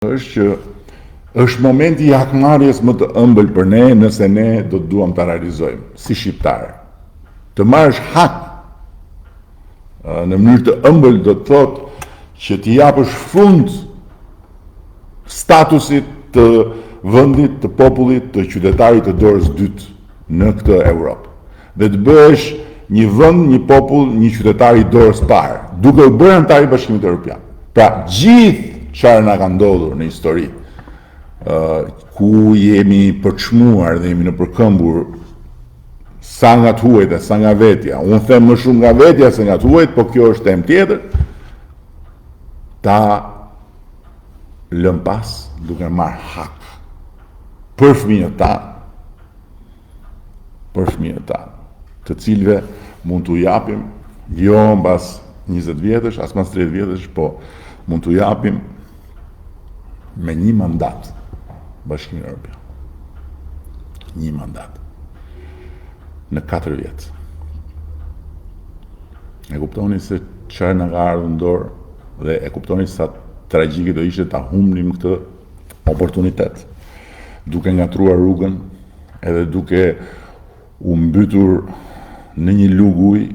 është që është momenti i hakmarrjes më të ëmbël për ne nëse ne do të duam ta realizojmë si shqiptarë. Të marrësh hak në mënyrë të ëmbël do të thotë që t'i japësh fund statusit të vendit, të popullit, të qytetarit të dorës dytë në këtë Europë. Dhe të bëhesh një vend, një popull, një qytetar i dorës parë, duke u bërë antar i Bashkimit Evropian. Pra gjithë çfarë na ka ndodhur në histori, ku jemi përçmuar dhe jemi në përkëmbur sa nga të huajt e sa nga vetja, unë them më shumë nga vetja se nga të huajt, po kjo është temë tjetër, ta lëm pas duke marrë hak për fëmijët ta, të cilëve mund t'u japim, jo mbas 20 vjetësh, as mas 30 vjetësh, po mund t'u japim me një mandat Bashkimi Evropian. Një mandat. Në 4 vjetë. E kuptoni se çfarë na ka ardhur në dorë dhe e kuptoni sa tragjike do ishte ta humbnim këtë oportunitet, duke ngatruar rrugën edhe duke u mbytur në një lug ujë